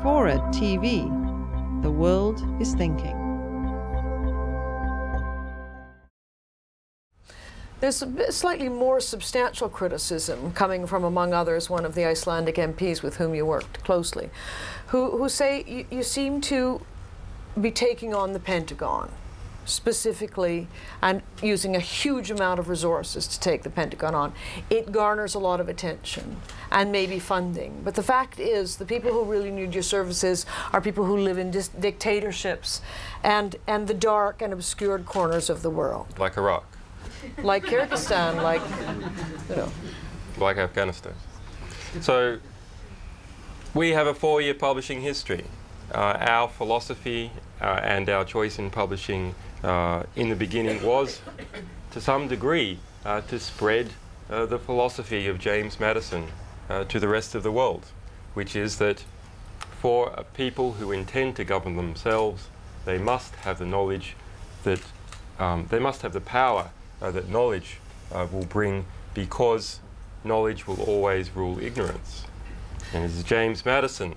FORA.tv. The world is thinking. There's a slightly more substantial criticism coming from, among others, one of the Icelandic MPs with whom you worked closely, who say you seem to be taking on the Pentagon specifically and using a huge amount of resources to take the Pentagon on. It garners a lot of attention and maybe funding. But the fact is, the people who really need your services are people who live in dictatorships and the dark and obscured corners of the world. Like Iraq. Like Kyrgyzstan, like, you know. Like Afghanistan. So we have a 4-year publishing history. Our philosophy and our choice in publishing in the beginning was, to some degree, to spread the philosophy of James Madison to the rest of the world, which is that for people who intend to govern themselves, they must have the knowledge that, they must have the power that knowledge will bring, because knowledge will always rule ignorance. And it is James Madison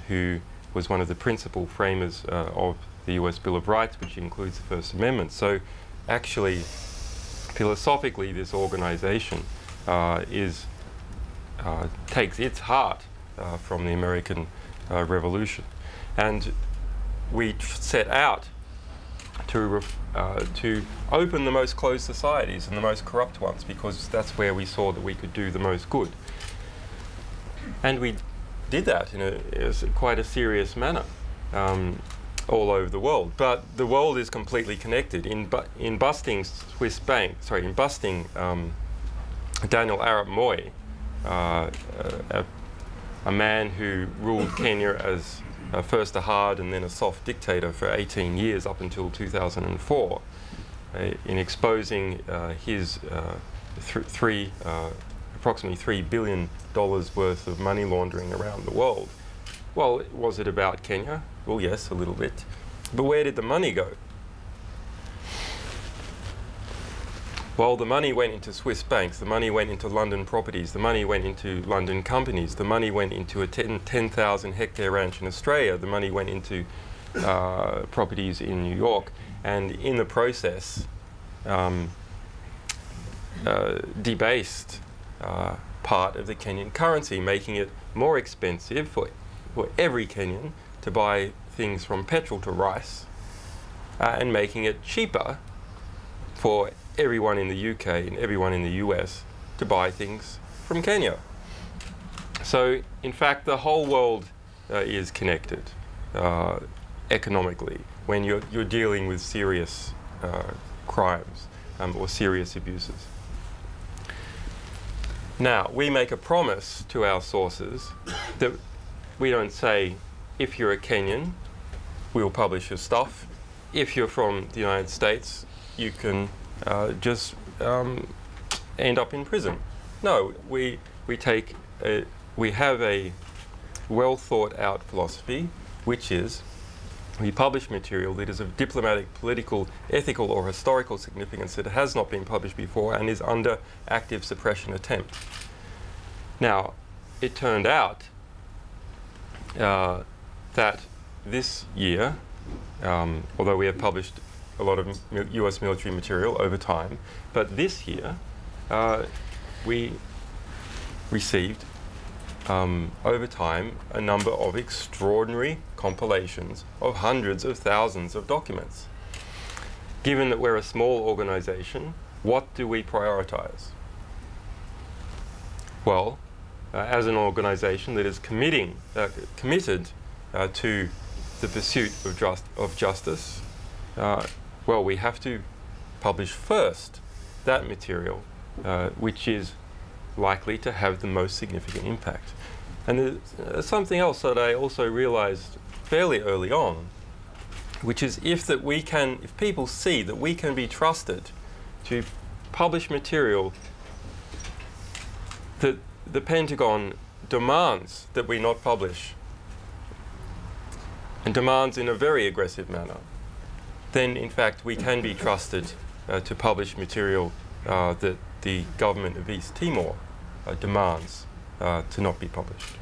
who was one of the principal framers of the US Bill of Rights, which includes the First Amendment. So actually, philosophically, this organization takes its heart from the American Revolution. And we set out to open the most closed societies and the most corrupt ones, because that's where we saw that we could do the most good. And we did that in quite a serious manner all over the world. But the world is completely connected. In busting Swiss Bank, sorry, in busting Daniel Arap Moi, a man who ruled Kenya as first a hard and then a soft dictator for 18 years up until 2004, in exposing his approximately $3 billion worth of money laundering around the world. Well, was it about Kenya? Well, yes, a little bit. But where did the money go? Well, the money went into Swiss banks, the money went into London properties, the money went into London companies, the money went into a 10,000 hectare ranch in Australia, the money went into properties in New York, and in the process debased part of the Kenyan currency, making it more expensive for every Kenyan to buy things from petrol to rice, and making it cheaper for everyone in the UK and everyone in the US to buy things from Kenya. So, in fact, the whole world is connected economically when you're dealing with serious crimes or serious abuses. Now, we make a promise to our sources that we don't say, if you're a Kenyan, we'll publish your stuff. If you're from the United States, you can just end up in prison. No, we have a well thought out philosophy, which is we publish material that is of diplomatic, political, ethical or historical significance that has not been published before and is under active suppression attempt. Now, it turned out that this year, although we have published a lot of US military material over time, but this year we received over time a number of extraordinary compilations of hundreds of thousands of documents. Given that we're a small organization, what do we prioritize? Well, as an organization that is committed to the pursuit of justice, well, we have to publish first that material which is likely to have the most significant impact. And there's something else that I also realized fairly early on, which is if people see that we can be trusted to publish material that the Pentagon demands that we not publish, and demands in a very aggressive manner, then in fact we can be trusted to publish material that the government of East Timor demands to not be published.